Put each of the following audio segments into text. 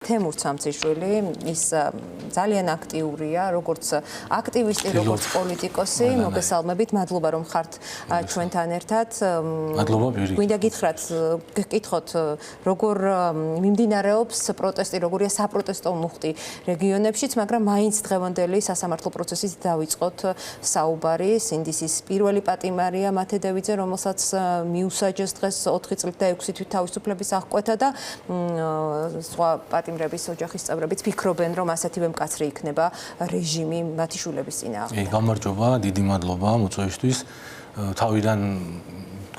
თემურ ცამციშვილი ის ძალიან აქტიურია, როგორც აქტივისტი, როგორც პოლიტიკოსი. მოგესალმებით, მადლობა რომ ხართ ჩვენთან ერთად. მადლობა პირიქით. გვინდა გითხრათ, როგორ მიმდინარეობს პროტესტი, როგორია საპროტესტო მუხტი რეგიონებშიც, მაგრამ მაინც დღევანდელი სასამართლო პროცესით დავიწყოთ საუბარი. სინდისის პირველი პატიმარია მათედევიძე, რომელსაც მიუსაჯეს დღეს 4 წლით და 6 თვით თავისუფლების აღკვეთა და სხვა პატიმრების ოჯახის წევრებიც ფიქრობენ, რომ ასეთივე მკაცრი იქნება რეჟიმი მათი შვილების წინააღმდეგ. გამარჯობა, დიდი მადლობა მოწვევისთვის. თავიდან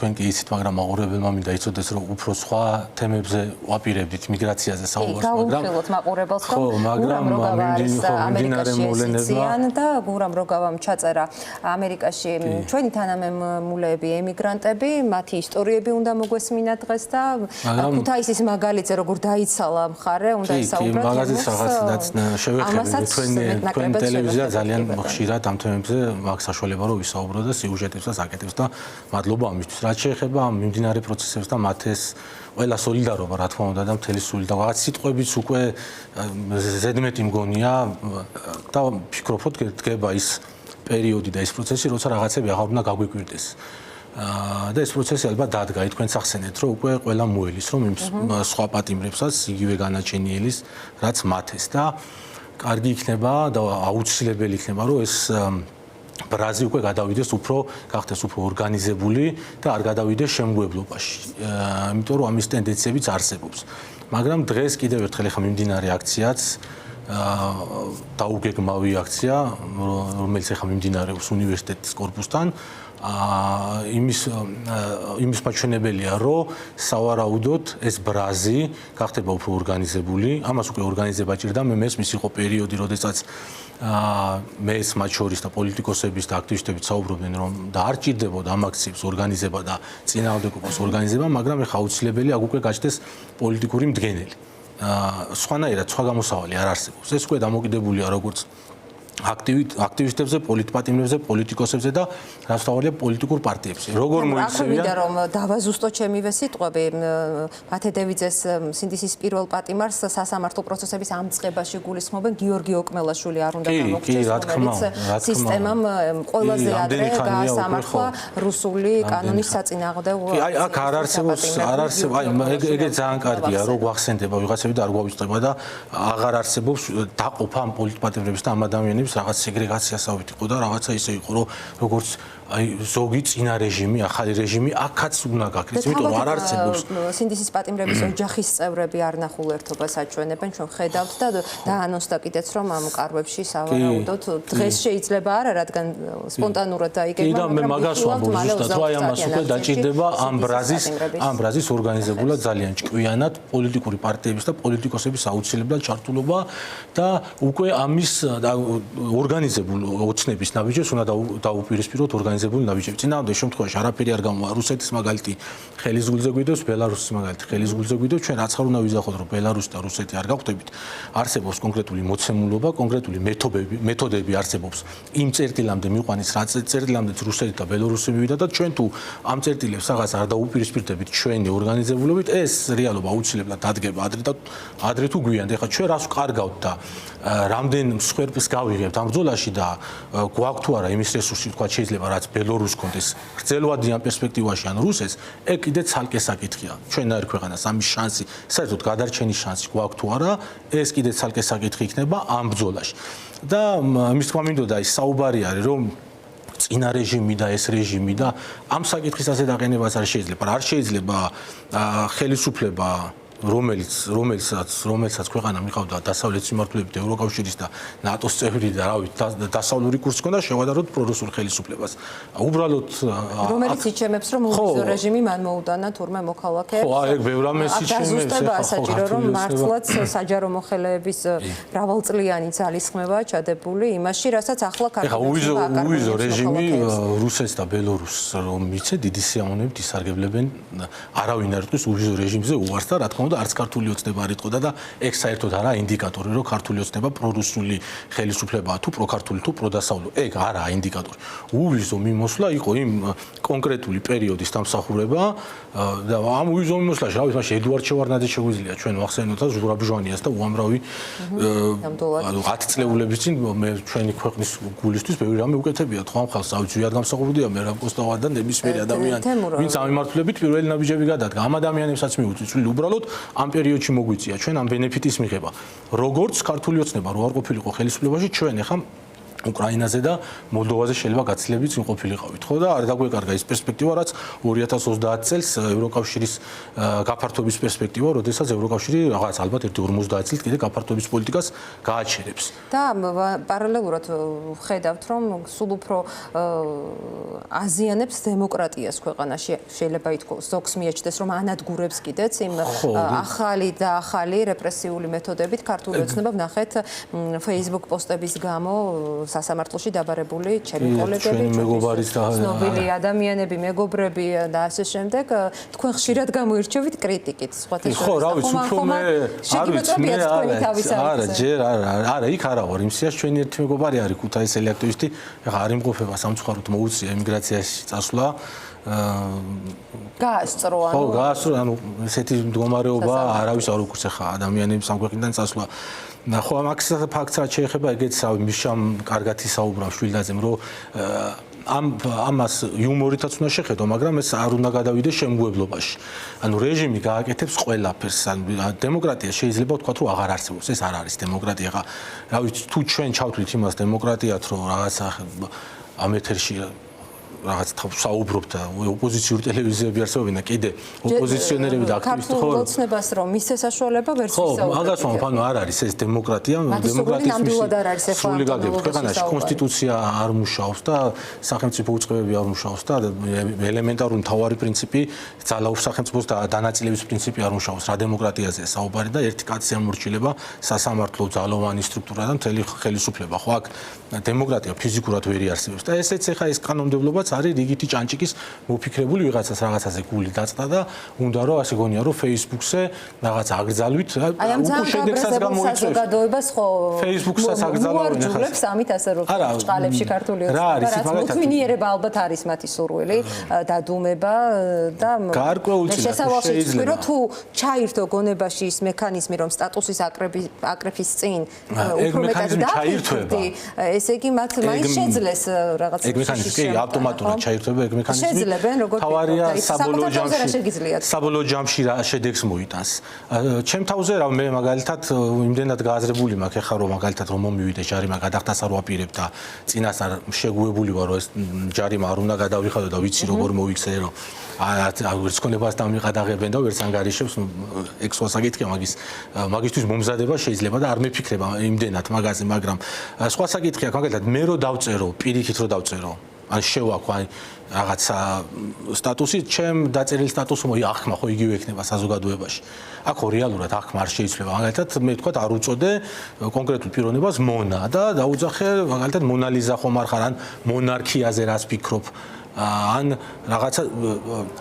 თქვენ კი იცით, მაგრამ მაყურებელმა მინდა იცოდეს, რომ უფრო სხვა თემებზე ვაპირებდით მიგრაციაზე საუბარს, მაგრამ გაუხილოთ მაყურებელს, მაგრამ მიმდინარე მოვლენება და გურამ როგავამ ჩაწერა ამერიკაში ჩვენი თანამემამულეები, ემიგრანტები, მათი ისტორიები უნდა მოგვესმინათ დღეს და ქუთაისის მაგალითზე როგორ დაიცალა მხარე, უნდა ისაუბროთ. მაგაზის რაღაცაც შევეხები თქვენ ტელევიზია ძალიან ხშირად ამ თემებზე აქვს საშუალება რომ ვისაუბრო და სიუჟეტებსაც აკეთებს და მადლობა ამისთვის. რაც შეეხება მიმდინარე პროცესებს და მათეს ყველა სოლიდარობა რა თქმა უნდა და მთელი სული და რაღაც სიტყვებიც უკვე ზედმეტი მგონია და ვფიქრობ რომ დგება ის პერიოდი და ის პროცესი როცა რაღაცები აღარ უნდა გაგვიკვირდეს და ეს პროცესი ალბათ დადგა თქვენ სახსენეთ რომ უკვე ყველა მოელის რომ სხვა პატიმრებსაც იგივე განაჩენიელის რაც მათეს და კარგი იქნება და აუცილებელი იქნება რომ ეს ბრაზი უკვე გადავიდეს უფრო გახდეს უფრო ორგანიზებული და არ გადავიდეს შემგუებლობაში. იმიტომ რომ ამის ტენდენციებიც არსებობს. მაგრამ დღეს კიდევ ერთხელ ახლა მიმდინარე აქციაც დაუგეგმავი აქცია, რომელიც ახლა მიმდინარეობს უნივერსიტეტის კორპუსთან, იმის მაჩვენებელია, რომ სავარაუდოდ ეს ბრაზი გახდება უფრო ორგანიზებული. ამას უკვე ორგანიზება ჭირდა, მე მესმის იყო პერიოდი, როდესაც მეც მათ შორის და პოლიტიკოსების და აქტივისტების საუბრობდნენ რომ და არ ჭირდებოდა ამ აქციებს ორგანიზება და წინააღმდეგობას ორგანიზება, მაგრამ ეხა აუცილებელი აქ უკვე გაჩნდეს პოლიტიკური მდგენელი. სხვანაირად სხვა გამოსავალი არ არსებობს. ეს უკვე დამოკიდებულია როგორც აქტივისტებზე, პოლიტპატიმრებზე, პოლიტიკოსებზე და რაც თავარია პოლიტიკურ პარტიებზე. როგორ მოიქცევიან? მინდა რომ დავაზუსტო ჩემივე სიტყვები. მათედევიძეს სინდისის პირველ პატიმარს სასამართლო პროცესების ამწყებაში გულისხმობენ გიორგი ოკმელაშვილი არ უნდა დამოგწეს, რომელიც სისტემამ ყველაზე ადრე გაასამართლა რუსული კანონის საწინააღმდეგო. აქ არ არსებობს, ეგ ძალიან კარგია, რომ გვახსენდება ვიღაცები და არ გვავიწყდება და აღარ არსებობს დაყოფა ამ პოლიტპატიმრების და ამ ადამიანების რაღაც სეგრეგაციასავით იყო და რაღაცა ისე იყო რომ როგორც აი ზოგი წინა რეჟიმი, ახალი რეჟიმი აქაც უნდა გაქრეს, იმიტომ რომ არ არსებობს. სინდისის პატიმრების ოჯახის წევრები არ ნახულ ერთობას აჩვენებენ, ჩვენ ხედავთ და დაანონსდა კიდეც რომ ამ კარვებში სავარაუდოდ დღეს შეიძლება არა, რადგან სპონტანურად დაიგეგმა, მაგრამ მე მაგას ვამბობ ზუსტად, რომ აი ამას უკვე დაჭირდება ამ ბრაზის ორგანიზებულად ძალიან ჭკვიანად პოლიტიკური პარტიების და პოლიტიკოსების აუცილებლად ჩართულობა და უკვე ამის ორგანიზებულ ოცნების ნაბიჯებს უნდა დაუპირისპიროთ ორგანიზებული ნაბიჯები. წინააღმდეგ შემთხვევაში არაფერი არ გამოვა. რუსეთის მაგალითი ხელის გულზე გვიდევს, ბელარუსის მაგალითი ხელის გულზე გვიდევს. ჩვენ რაც ხარ უნდა ვიზახოთ, რომ ბელარუსი და რუსეთი არ გავხდებით. არსებობს კონკრეტული მოცემულობა, კონკრეტული მეთოდები არსებობს. იმ წერტილამდე მიყვანის, რა წერტილამდე რუსეთი და ბელარუსი მივიდა და ჩვენ თუ ამ წერტილებს რაღაც არ დაუპირისპირდებით ჩვენი ორგანიზებულობით, ეს რეალობა აუცილებლად დადგება ადრე თუ გვიან. ეხლა ჩვენ რას ვკარგავთ და რამდენ მსხვერპლს გავიღებთ ამ ბრძოლაში და გვაქვს თუ არა იმის რესურსი, თქვა შეიძლება რაც ბელორუსს კონდეს გრძელვადი ამ პერსპექტივაში ან რუსეთს, ეგ კიდე ცალკე საკითხია. ჩვენაერ ქვეყანას ამის შანსი, საერთოდ გადარჩენის შანსი გვაქვს თუ არა, ეს კიდე ცალკე საკითხი იქნება ამ ბრძოლაში. და იმის თქმა მინდოდა ის საუბარი არის, რომ წინა რეჟიმი და ეს რეჟიმი და ამ საკითხის ასე დაყენებას არ შეიძლება. არ შეიძლება ხელისუფლება რომელსაც ქვეყანა მიყავდა დასავლეთ სიმართლეებით ევროკავშირის და ნატოს წევრი და რავით დასავლური კურსი ჰქონდა შევადაროთ პრორუსულ ხელისუფლებას. უბრალოდ რომელიც იჩემებს რომ უვიზო რეჟიმი მან მოუტანა თურმე მოქალაქეებს. ხო, ეგ ბევრ ამას იჩემებს. საჭირო რომ მართლაც საჯარო მოხელეების მრავალწლიანი ძალისხმევაა ჩადებული იმაში, რასაც ახლა ქართულში უვიზო რეჟიმი რუსეთს და ბელორუსს რომ მიცე დიდი სიამოვნებით ისარგებლებენ არავინ არ თქვის უვიზო რეჟიმზე უარს და რა თქმა და არც ქართული ოცნება არ იტყოდა და ეგ საერთოდ არა ინდიკატორი, რომ ქართული ოცნება პრორუსული ხელისუფლებაა თუ პროქართული თუ პროდასავლური. ეგ არაა ინდიკატორი. უვიზო მიმოსვლა იყო იმ კონკრეტული პერიოდის დამსახურება და ამ უვიზო მიმოსვლაში რა ვიცი, მაშინ ედუარდ შევარდნაძე შეგვიძლია ჩვენ ვახსენოთ და ზურაბ ჟვანიას და უამრავი 10 წლეულების წინ მე ჩვენი ქვეყნის გულისთვის ბევრი რამე უკეთებია თქვა ხალხს, ავი ზვიად გამსახურდია მე რა კოსტავა და ნებისმიერი ადამიანი, ვინც ამ მიმართულებით პირველი ნაბიჯები გადადგა. ამ ადამიანებსაც მივუწვით, უბრალოდ ამ პერიოდში მოგვიწია ჩვენ ამ ბენეფიტის მიღება. როგორც ქართული ოცნება რო არ ყოფილიყო ხელისუფლებაში, ჩვენ ახლა უკრაინაზე და მოლდოვაზე შეიძლება გაცილებით წინ ყოფილიყავით, ხო და არ დაგვეკარგა ის პერსპექტივა, რაც 2030 წელს ევროკავშირის გაფართოების პერსპექტივა, როდესაც ევროკავშირი რაღაც ალბათ 50 წელს კიდე გაფართოების პოლიტიკას გააჩერებს. და პარალელურად ხედავთ, რომ სულ უფრო აზიანებს დემოკრატიას ქვეყანაში, შეიძლება ითქვას, ზოგს მიაჩნდეს, რომ ანადგურებს კიდეც იმ ახალი რეპრესიული მეთოდებით ქართული ოცნება ვნახეთ Facebook პოსტების გამო სასამართლოში დაბარებული ჩემი კოლეგები, ცნობილი ადამიანები, მეგობრები და ასე შემდეგ, თქვენ ხშირად გამოირჩევით კრიტიკით, სხვათა შორის. ხო, რა ვიცი, უფრო მე არ ვიცი, მე არა, ჯერ არა, იქ არა ვარ, იმ სიაში ჩვენი ერთი მეგობარი არის ქუთაისელი აქტივისტი, ეხლა არ იმყოფება სამწუხაროდ მოუწია ემიგრაციაში წასვლა. გაასწრო, ხო, გაასწრო, ანუ ესეთი მდგომარეობა არავის არ უკურს ახლა ადამიანებს ამ ქვეყნიდან წასვლა. ხო, ამ ფაქტს რაც შეეხება, ეგეც მიშამ კარგად ისაუბრა შვილდაძემ, რომ ამას იუმორითაც უნდა შეხედო, მაგრამ ეს არ უნდა გადავიდეს შემგუებლობაში. ანუ რეჟიმი გააკეთებს ყველაფერს. ანუ დემოკრატია შეიძლება ვთქვათ, რომ აღარ არსებობს. ეს არ არის დემოკრატია. ხა, რა ვიცი, თუ ჩვენ ჩავთვლით იმას დემოკრატიად, რომ რაღაცა ამ ეთერში რაღაც საუბრობთ და ოპოზიციური ტელევიზიები არსებობენ და კიდე ოპოზიციონერები და აქტივისტები ხო ქართულოცნებას რომ მისცეს საშუალება ვერც ისაუბრებთ. ხო, მაგას ვამბობ, ანუ არ არის ეს დემოკრატია, დემოკრატიის სრული გაგება ქვეყანაში კონსტიტუცია არ მუშაობს და სახელმწიფო უწყებები არ მუშაობს და ელემენტარული მთავარი პრინციპი ძალაუფ სახელმწიფოს და დანაწილების პრინციპი არ მუშაობს. რა დემოკრატიაზეა საუბარი და ერთი კაცი ამორჩილება სასამართლო ძალოვანი სტრუქტურა და მთელი ხელისუფლება. ხო, აქ დემოკრატია ფიზიკურად ვერ იარსებობს და ესეც ახლა ეს კანონმდებლობაც არის რიგითი ჭანჭიკის მოფიქრებული ვიღაცას რაღაცაზე გული დაწყდა და უნდა რომ ასე გონია რომ Facebook-ზე რაღაც აგრძალვით უკვე შედეგსაც გამოიწვევს საზოგადოებას ხო Facebook-საც აგრძალავენ ახლა ამით ასე რომ ჭყალებში ქართული ოცნება მოთვინიერება ალბათ არის მათი სურვილი დადუმება და შესავალში თუ ჩაირთო გონებაში ის მექანიზმი რომ სტატუსის აკრეფის წინ უფრო მეტად დაირთვება ესე იგი მათ მაინც შეძლეს რაღაც ეგ მექანიზმი კი ავტომატურად ჩაირთვება ეგ მექანიზმი თავარია საბოლოო ჯამში რა შედეგს მოიტანს ჩემ თავზე რა მე მაგალითად იმდენად გააზრებული მაქვს ეხლა რომ მაგალითად რომ მომივიდე ჯარიმა გადახდას არ ვაპირებ და წინასწარ შეგუებული ვარ რომ ეს ჯარიმა არ უნდა გადავიხადო და ვიცი როგორ მოვიქცე რომ ვერც კონებას დამიყადაღებენ და ვერც ანგარიშებს ეგ სხვა საკითხია მაგისთვის მომზადება შეიძლება და არ მეფიქრება იმდენად მაგაზე მაგრამ სხვა საკითხია მაგალითად მე რო დავწერო პირიქით რო დავწერო ან შევაქვა რაღაცა სტატუსი ჩემ დაწერილი სტატუსი მოახმა ხო იგივე ექნება საზოგადოებაში აქ რეალურად ახმა არ შეიძლება მაგალითად მე თქვა არ უწოდე კონკრეტულ პიროვნებას მონა და დაუძახე მაგალითად მონალიზა ხომ არ ხარ ან მონარქიაზე რას ფიქრობ ან რაღაცა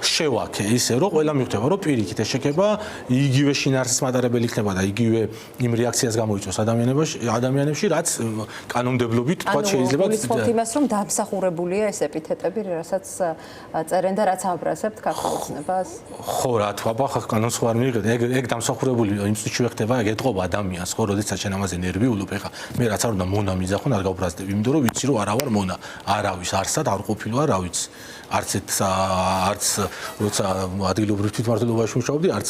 შევაქე ისე რომ ყველა მიხვდება რომ პირიქით ეს შეკება იგივე შინაარსის მატარებელი იქნება და იგივე იმ რეაქციას გამოიწვევს ადამიანებში რაც კანონმდებლობით თქვა შეიძლება გულისხმობთ იმას რომ დამსახურებულია ეს ეპითეტები რასაც წერენ და რაც აბრაზებთ ქართულ ოცნებას ხო რა თქვა ხა კანონს ხო არ მიიღეთ ეგ დამსახურებული იმ წუთში ხდება ეგ ეთყობა ადამიანს ხო როდესაც შენ ამაზე ნერვიულობ ეხა მე რაც არ უნდა მონა მიზახონ არ გავბრაზდები იმიტომ რომ ვიცი რომ არა ვარ მონა არავის არსად არ ყოფილვარ რა ვიცი არც როცა ადგილობრივ თვითმმართველობაში მუშაობდი, არც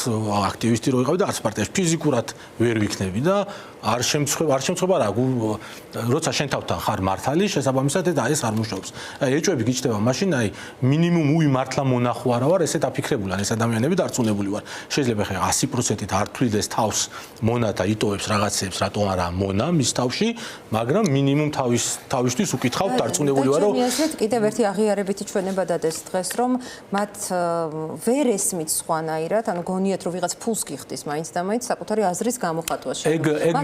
აქტივისტი რო ვიყავი და არც პარტიაში ფიზიკურად ვერ ვიქნები და არ შემწხვება რა, როცა შენ თავთან ხარ მართალი, შესაბამისად ეს არ მუშაობს. აი ეჭვები გიჩნდება მაშინ, აი მინიმუმ უიმართლა მონახო არა ვარ, ესეთ აფიქრებულან ეს ადამიანები დარწმუნებული ვარ. შეიძლება ხე 100%-ით არ თვლიდეს თავს მონა და იტოვებს რაღაცებს, რატომ არა მონა მის თავში, მაგრამ მინიმუმ თავისთვის უკითხავ დარწმუნებული ვარ, რომ კიდევ ერთი აღიარებითი ჩვენება დადეს დღეს, რომ მათ ვერ ესმით სხვანაირად, ანუ გონიათ რომ ვიღაც ფულს გიხდის მაინც და მაინც საკუთარი აზრის გამოხატვაში.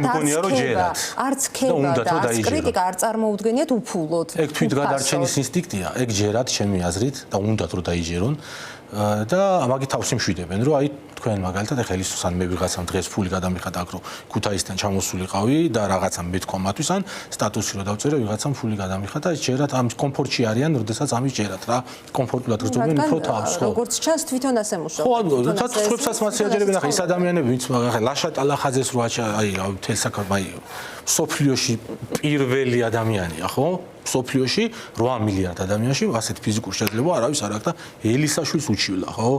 მგონია რომ ჯერათ არც ქება და არც კრიტიკა არ წარმოუდგენიათ უფულოდ. ეგ თვითგადარჩენის ინსტინქტია, ეგ ჯერათ ჩემი აზრით და უნდათ რომ დაიჯერონ. და მაგით თავს იმშვიდებენ, რომ აი თქვენ მაგალითად ეხლა ის ან მე ვიღაცამ დღეს ფული გადამიხადა აქ რომ ქუთაისთან ჩამოსულიყავი და რაღაცამ მეთქვა მათთვის ან სტატუსი რომ დავწერე ვიღაცამ ფული გადამიხადა ის ჯერათ ამ კომფორტში არიან, როდესაც ამის ჯერათ რა კომფორტულად გრძნობენ უფრო თავს ხო როგორც ჩანს თვითონ ასე მუშაობენ ხო და თქვენსაც მასიაჯერებენ ახლა ის ადამიანები ვინც ახლა ლაშა ტალახაძეს რო აი თელ საქართველოს აი სოფლიოში პირველი ადამიანია ხო სოფლიოში 8 მილიარდ ადამიანში ასეთ ფიზიკურ შეძლება არავის არ აქვს და ელისაშვილს უჩივლა ხო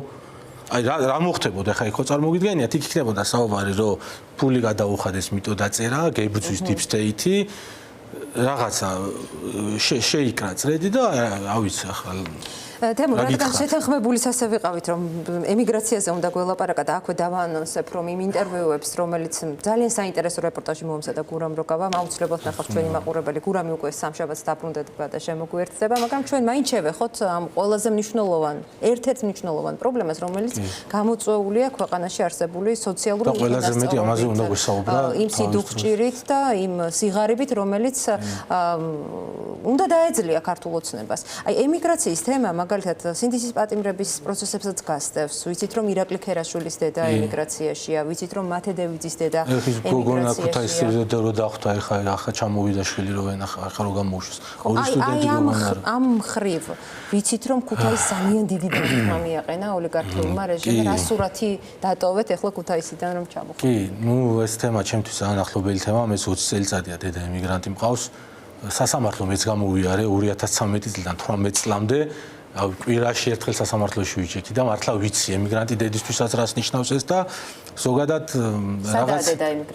აი რა მოხდებოდა ხა იქ ხო წარმოგიდგენიათ იქ იქნებოდა საუბარი რომ ფული გადაუხადეს მიტო დაწერა გეიბძვის deep state-ი რაღაცა შეიკრა წრედი და ავიცი ახლა თემურ რადგან შეთანხმებულიც ასე ვიყავით რომ ემიგრაციაზე უნდა გველაპარაკა და აქვე დავაანონსებ რომ იმ ინტერვიუებს რომელიც ძალიან საინტერესო რეპორტაჟი მოამზადა გურამ როკავამ აუცილებლად ნახავთ ჩვენი მაყურებელი გურამი უკვე სამშაბათს დაბრუნდება და შემოგვიერთდება მაგრამ ჩვენ მაინც შევეხოთ ამ ყველაზე მნიშვნელოვან ერთ-ერთ მნიშვნელოვან პრობლემას რომელიც გამოწვეულია ქვეყანაში არსებული სოციალური ყველაზე მეტი ამაზე უნდა გვესაუბრა იმ სიდუხჭირით და იმ სიღარიბით რომელიც უნდა დაეძლია ქართულ ოცნებას აი ემიგრაციის თემა მაგალითად სინდისის პატიმრების პროცესებსაც გასდევს. ვიცით რომ ირაკლი ქერაშვილის დედა ემიგრაციაშია, ვიცით რომ მათე დევიძის დედა ემიგრაციაშია. რო დახვდა ახლა ჩამოვიდა შვილი რო ახლა რო გამოუშვეს. ორი სტუდენტი გომანარა. ამ ხრივ ვიცით რომ ქუთაის ძალიან დიდი პრობლემა მიაყენა ოლიგარქიულმა რეჟიმმა. რა სურათი დატოვეთ ახლა ქუთაისიდან რომ ჩამოხვიდეთ. კი, ნუ ეს თემა ჩემთვის ძალიან ახლობელი თემა, მე 20 წელიწადია დედა ემიგრანტი მყავს. სასამართლო მეც გამოვიარე 2013 წლიდან 18 წლამდე კვირაში ერთხელ სასამართლოში ვიჭიქი და მართლა ვიცი ემიგრანტი დედისთვისაც რას ნიშნავს ეს და ზოგადად რაღაც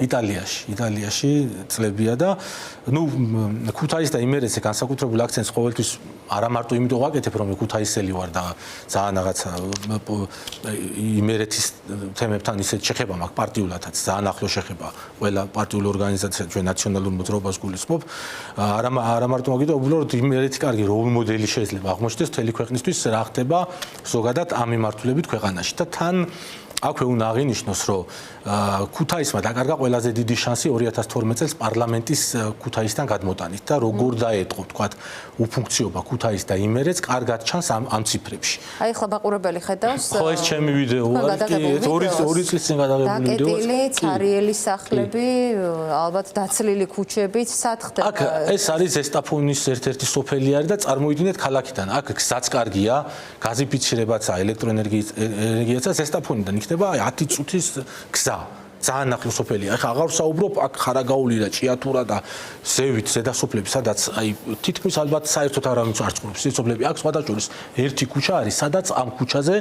იტალიაში წლებია და ნუ ქუთაის და იმერეთზე განსაკუთრებულ აქცენტს ყოველთვის არა მარტო იმიტომ ვაკეთებ რომ ქუთაისელი ვარ და ძალიან რაღაცა იმერეთის თემებთან ისეთ შეხება მაქვს პარტიულადაც ძალიან ახლო შეხება ყველა პარტიული ორგანიზაცია ჩვენ ნაციონალურ მოძრაობას გულისხმობ არა მარტო მაგითო უბრალოდ იმერეთი კარგი როლ მოდელი შეიძლება აღმოჩნდეს მთელი ქვეყნისთვის რა ხდება ზოგადად ამ მიმართულებით ქვეყანაში და თან აქვე უნდა აღინიშნოს რომ ქუთაისმა დაკარგა ყველაზე დიდი შანსი 2012 წელს პარლამენტის ქუთაისთან გადმოტანით და როგორ დაეტყო თქვათ უფუნქციობა ქუთაის და იმერეთს კარგად ჩანს ამ ციფრებში. აი ხლა მაყურებელი ხედავს ხო ეს ჩემი ვიდეო არის ორი წლის წინ გადაღებული ვიდეო. დაკეტილი ცარიელის სახლები, ალბათ დაცლილი ქუჩებით, სად ხდება? აქ ეს არის ზესტაფონის ერთ-ერთი სოფელი არის და წარმოიდგინეთ ქალაქიდან. აქ გზაც კარგია, გაზიფიცირებაცაა, ელექტროენერგიაცა ზესტაფონიდან იქნება 10 წუთის გზა. ძალიან ახლო სოფელია. ახლა აღარ ვსაუბრობ აქ ხარაგაული და ჭიათურა და ზევით ზედასოფლები, სადაც აი თითქმის ალბათ საერთოდ არავინ არ ცხოვრობს. სოფლები აქ სხვადასხვა ერთი ქუჩა არის, სადაც ამ ქუჩაზე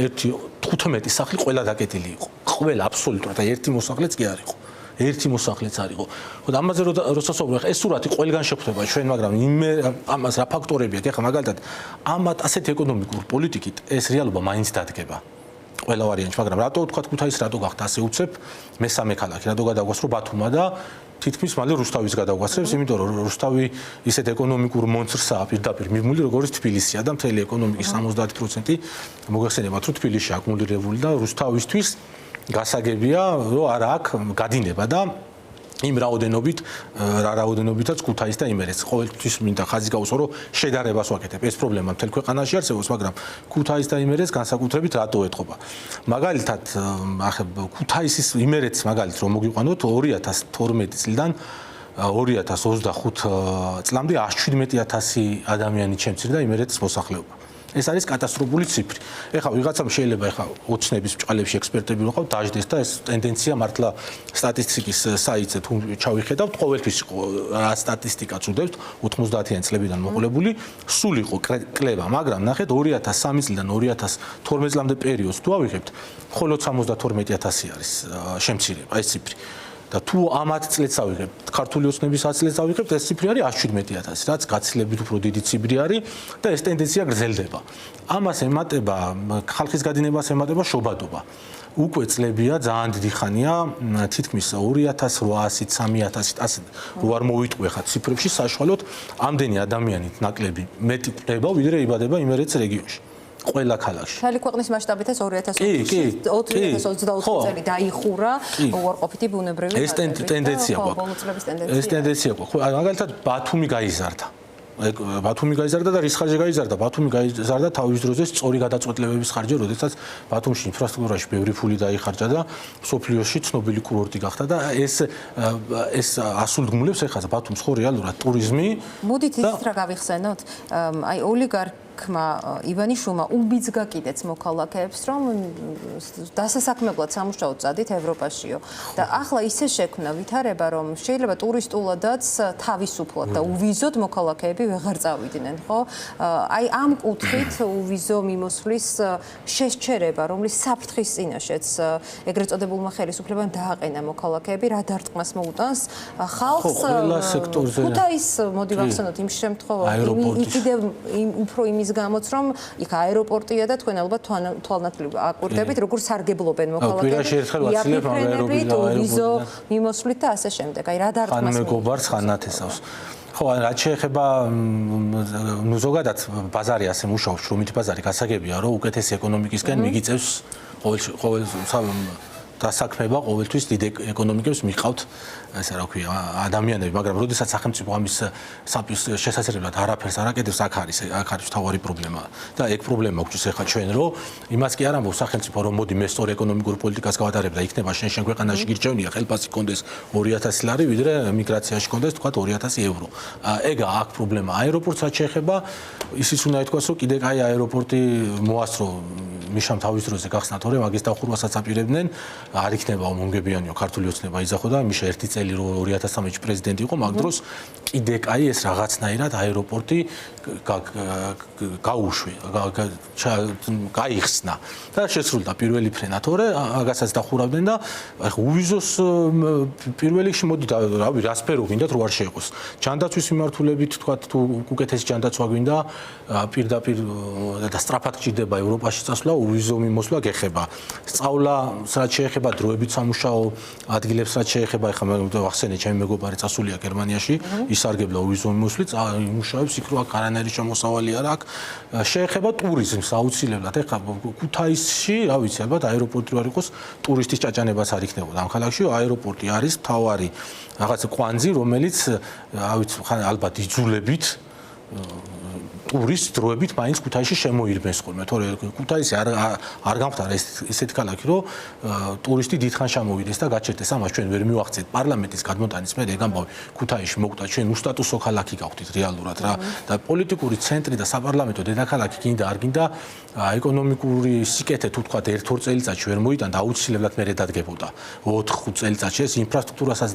ერთი 15 სახლი ყველა დაკეტილი იყო. ყველა აბსოლუტურად და ერთი მოსახლეც კი არ იყო. ერთი მოსახლეც არ იყო. ხო და ამაზე როცა საუბრობ, ეს სურათი ყველგან შეხვდება ჩვენ, მაგრამ ამას რა ფაქტორები აქვს? ახლა მაგალითად ამათ ასეთ ეკონომიკურ პოლიტიკით ეს რეალობა მაინც დადგება. ყველა ვარიანტი, მაგრამ რატო ვთქვათ ქუთაის რატო გახდა ასე უცებ მესამე ქალაქი, რატო გადაგვასრო ბათუმმა და თითქმის მალე რუსთავის გადაგვასრებს, იმიტომ რომ რუსთავი ისეთ ეკონომიკურ მონსტრსაა პირდაპირ მიმული, როგორც თბილისია და მთელი ეკონომიკის 70% მოგეხსენებათ, რომ თბილისში აკუმულირებული და რუსთავისთვის გასაგებია, რომ არა აქვს გადინება და იმ რაოდენობითაც ქუთაის და იმერეთს ყოველთვის მინდა ხაზი გავუსვა რომ შედარებას ვაკეთებ ეს პრობლემა მთელ ქვეყანაში არსებობს მაგრამ ქუთაის და იმერეთს განსაკუთრებით რატო ეთყობა მაგალითად ქუთაისის იმერეთს მაგალითად რომ მოგიყვანოთ 2012 წლიდან 2025 წლამდე 117,000 ადამიანი ჩემცირდა იმერეთის მოსახლეობა ეს არის კატასტროფული ციფრი. ეხლა ვიღაცამ შეიძლება ეხლა ოცნების ბჭყალებში ექსპერტები ვიყავ დაждდეს და ეს ტენდენცია მართლა სტატისტიკის საიტზე თუ ჩავიხედავთ, ყოველთვის იყო რა სტატისტიკაც უდევთ 90-იან წლებიდან მოყოლებული, სულ იყო კლება, მაგრამ ნახეთ 2003 წლიდან 2012 წლამდე პერიოდს თუ ავიღებთ, მხოლოდ 72,000 არის შემცირება ეს ციფრი. და თუ ამათ წლებს ავიღებთ, ქართული ოცნების წლებს ავიღებთ, ეს ციფრი არის 117,000, რაც გაცილებით უფრო დიდი ციფრი არის და ეს ტენდენცია გრძელდება. ამას ემატება ხალხის გადინებას ემატება შობადობა. უკვე წლებია ძალიან დიდი ხანია, თითქმის 2,800-ით, 3,000-ით, ასე რო არ მოვიტყვი ხა ციფრებში საშუალოდ ამდენი ადამიანით ნაკლები მეტი ყდება, ვიდრე იბადება იმერეთის რეგიონში. ყველა ქალაქში. მთელი ქვეყნის მასშტაბითაც 2024 წელი დაიხურა უარყოფითი ბუნებრივი ეს ტენდენცია გვაქვს. ეს ტენდენცია გვაქვს. მაგალითად ბათუმი გაიზარდა. ბათუმი გაიზარდა და რის ხარჯზე გაიზარდა? ბათუმი გაიზარდა თავის დროზე სწორი გადაწყვეტილებების ხარჯზე, როდესაც ბათუმში ინფრასტრუქტურაში ბევრი ფული დაიხარჯა და სოფლიოში ცნობილი კურორტი გახდა და ეს ასულდგმულებს ეხლა ბათუმს ხო რეალურად ტურიზმი. მოდით ისიც რა გავიხსენოთ? აი ოლიგარქმა ივანიშვილმა უბიძგა კიდეც მოქალაქეებს, რომ დასასაქმებლად სამუშაოდ წადით ევროპაშიო და ახლა ისე შექმნა ვითარება, რომ შეიძლება ტურისტულადაც თავისუფლად და უვიზოდ მოქალაქეები ვეღარ წავიდნენ, ხო? აი ამ კუთხით უვიზო მიმოსვლის შესჩერება, რომლის საფრთხის წინაშეც ეგრეთ წოდებულმა ხელისუფლებამ დააყენა მოქალაქეები, რა დარტყმას მოუტანს ხალხს ყველა სექტორზე. ქუთაის მოდი ვახსენოთ იმ შემთხვევაში, კიდევ უფრო იმის გამოც, რომ იქ აეროპორტია და თქვენ ალბათ თვალნათლივ აკვირდებით, როგორ სარგებლობენ მოქალაქეები, უვიზო მიმოსვლით და ასე შემდეგ. აი რა დარტყმას ხან მეგობარს ხან ნათესავს. ხო, რაც შეეხება ზოგადად ბაზარი ასე მუშაობს, შრომითი ბაზარი გასაგებია, რომ უკეთესი ეკონომიკისკენ მიგიწევს ყოველ დასაქმება ყოველთვის დიდ ეკონომიკებს მიყავთ ესე რა ქვია ადამიანები, მაგრამ როდესაც სახელმწიფო ამის შესაძლებლად არაფერს არ აკეთებს, აქ არის თავარი პრობლემა და ეგ პრობლემა გვჭირს ახლა ჩვენ, რომ იმას კი არ ამბობს სახელმწიფო, რომ მოდი მე სწორ ეკონომიკურ პოლიტიკას გავატარებ და იქნება შენ ქვეყანაში გირჩევნია ხელფასი კონდეს 2000 ლარი, ვიდრე მიგრაციაში კონდეს თქვა 2000 евро. ეგა აქ პრობლემა. აეროპორტსაც შეეხება, ისიც უნდა ითქვას, რომ კიდე კაი აეროპორტი მოასწრო მიშამ თავის დროზე გახსნა, თორემ მაგის დახურვასაც აპირებდნენ, არ იქნება მომგებიანიო ქართული ოცნება იძახო და მიშა ერთი წელი რო 2013-ში პრეზიდენტი იყო, მაგ დროს კიდე კაი ეს რაღაცნაირად აეროპორტი გაუშვი, გაიხსნა და შესრულდა პირველი ფრენა, თორე აგასაც დახურავდნენ და ახლა უვიზოს პირველ რიგში მოდი რავი, რა სფერო გინდათ რო არ შეიყოს. ჯანდაცვის მიმართულებით თქვა თუ უკეთესი ჯანდაცვა გვინდა, პირდაპირ და სწრაფად გჭირდება ევროპაში წასვლა, უვიზო მიმოსვლა გეხება. სწავლა რაც შეეხება დროებით სამუშაო ადგილებს, რაც შეეხება ახლა ვახსენე ჩემი მეგობარი წასულია გერმანიაში, ისარგებლა უვიზო მიმოსვლით, იმუშავებს იქ რო აქ არანაირი შემოსავალი არ აქვს. შეეხება ტურიზმს აუცილებლად. ახლა ქუთაისში, რა ვიცი, ალბათ აეროპორტი არ იყოს, ტურისტის ჭაჭანებაც არ იქნებოდა ამ ქალაქში, აეროპორტი არის მთავარი რაღაც კვანძი, რომელიც რა ვიცი, ხან ალბათ იძულებით ტურისტ დროებით მაინც ქუთაისში შემოირბეს ხოლმე, თორე ქუთაისი არ გამხდარა ესეთი ქალაქი, რომ ტურისტი დიდხანს ჩამოვიდეს და გაჩერდეს. ამას ჩვენ ვერ მივახცეთ პარლამენტის გადმოტანის მერე ეგ ამბავი ქუთაისში მოკვდა, ჩვენ უსტატუსო ქალაქი გავხდით რეალურად რა და პოლიტიკური ცენტრი და საპარლამენტო დედაქალაქი გინდა არ გინდა ეკონომიკური სიკეთე თუ თქვა 1-2 წელიწადში ვერ მოიტანდა, აუცილებლად მერე დადგებოდა 4-5 წელიწადში ეს ინფრასტრუქტურასაც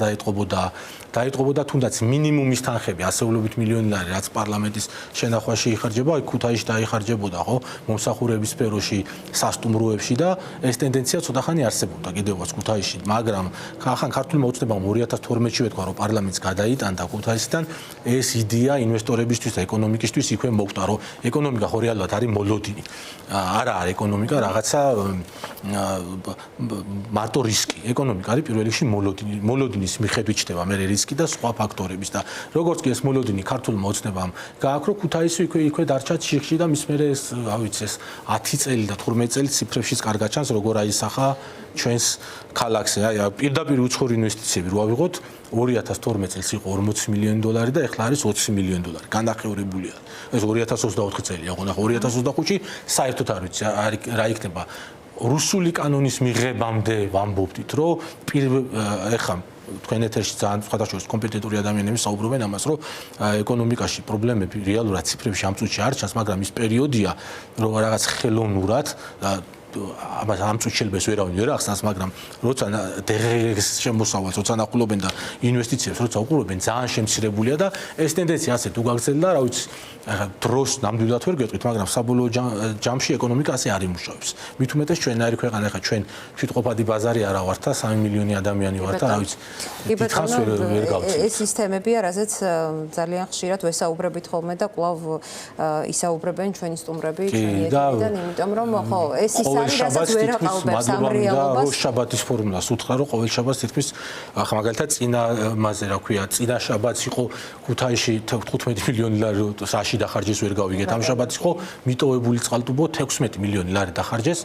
დაეტყობოდა თუნდაც მინიმუმის თანხები ასეულობით მილიონი ლარი რაც პარლამენტის შენახვაში იხარჯება, აი ქუთაისში დაიხარჯებოდა, ხო, მომსახურების სფეროში, სასტუმროებში და ეს ტენდენცია ცოტა ხანი არსებობდა კიდევაც ქუთაისში, მაგრამ ახლა ქართულმა ოცნებამ 2012-ში ვეთქვა, რომ პარლამენტს გადაიტანდა ქუთაისიდან, ეს იდეა ინვესტორებისთვის და ეკონომიკისთვის იქვე მოხვდა, რომ ეკონომიკა ხო რეალურად არის მოლოდინი. არა არის ეკონომიკა რაღაცა მარტო რისკი. ეკონომიკა არის პირველ რიგში მოლოდინი. მოლოდინის მიხედვით ჩდება მე რისკი და სხვა ფაქტორების და როგორც კი ეს მოლოდინი ქართულმა ოცნებამ გააქრო, ქუთაისი იქვე დარჩა შიხში და მის მერე ეს, რა ვიცი, ეს 10 წელი და 15 წელი ციფრებშიც კარგად ჩანს, როგორ აისახა ჩვენს ქალაქზე. აი, პირდაპირ უცხოური ინვესტიციები რო ავიღოთ, 2012 წელს იყო 40 მილიონი დოლარი და ეხლა არის 20 მილიონი დოლარი. განახევრებულია. ეს 2024 წელია, ხო, ნახო 2025-ში საერთოდ არ ვიცი რა იქნება. რუსული კანონის მიღებამდე ვამბობდით, რომ ეხლა თქვენ ეთერში ძალიან სხვადასხვა კომპეტენტური ადამიანები საუბრობენ ამას, რომ ეკონომიკაში პრობლემები რეალურად ციფრებში ამ წუთში არ ჩანს, მაგრამ ის პერიოდია, რომ რაღაც ხელოვნურად ამას ამ წუთში შეიძლება ვერავინ ვერ ახსნას, მაგრამ როცა დღეს შემოსავალს, როცა ნახულობენ და ინვესტიციებს როცა უყურებენ, ძალიან შემცირებულია და ეს ტენდენცია ასე თუ გაგრძელდა, რა ვიცი, ახლა დროს ნამდვილად ვერ გეტყვით, მაგრამ საბოლოო ჯამში ეკონომიკა ასე არ იმუშავებს. მით უმეტეს ჩვენნაირი ქვეყანა, ახლა ჩვენ თვითყოფადი ბაზარი არა ვართ და 3 მილიონი ადამიანი ვართ და რა ვიცი, დიდხანს ვერ გავწევთ. ეს სისტემებია, რაზეც ძალიან ხშირად ვესაუბრებით ხოლმე და კვლავ ისაუბრებენ ჩვენი სტუმრები, ჩვენი ეთერიდან, იმიტომ რომ ხო, ეს ის შაბათს თითქმის შაბათის ფორმულას უთხრა, რომ ყოველ შაბათს თითქმის ახლა მაგალითად წინა მასე რა ქვია, წინა შაბათს იყო ქუთაისში 15 მილიონი ლარი საში დახარჯეს ვერ გავიგეთ. ამ შაბათს იყო მიტოვებული წყალტუბო 16 მილიონი ლარი დახარჯეს.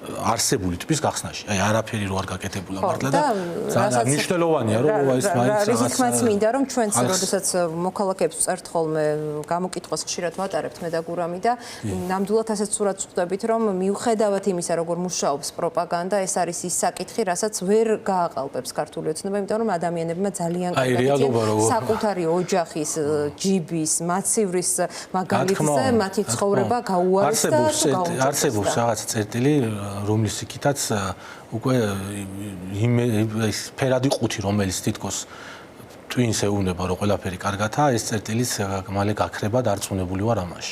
არსებული ტიპის გახსნაში. აი არაფერი რო არ გაკეთებულა მართლა და ძალიან მნიშვნელოვანია რომ ეს მაინც რითქმაც მინდა რომ ჩვენც როდესაც მოქალაქეებს წერთ ხოლმე გამოკითხვას ხშირად ვატარებთ მე და გურამი და ნამდვილად ასეთ სურათს ვხვდებით რომ მიუხედავად იმისა როგორ მუშაობს პროპაგანდა ეს არის ის საკითხი რასაც ვერ გააყალბებს ქართული ოცნება იმიტომ რომ ადამიანებმა ძალიან კარგად საკუთარი ოჯახის ჯიბის მაცივრის მაგალითზე მათი ცხოვრება გაუარეს და არსებობს რაღაც წერტილი რომლის იქითაც უკვე ის ფერადი ყუთი რომელიც თითქოს twins ეუბნება რომ ყველაფერი კარგათაა ეს წერტილიც მალე გაქრება დარწმუნებული ვარ ამაში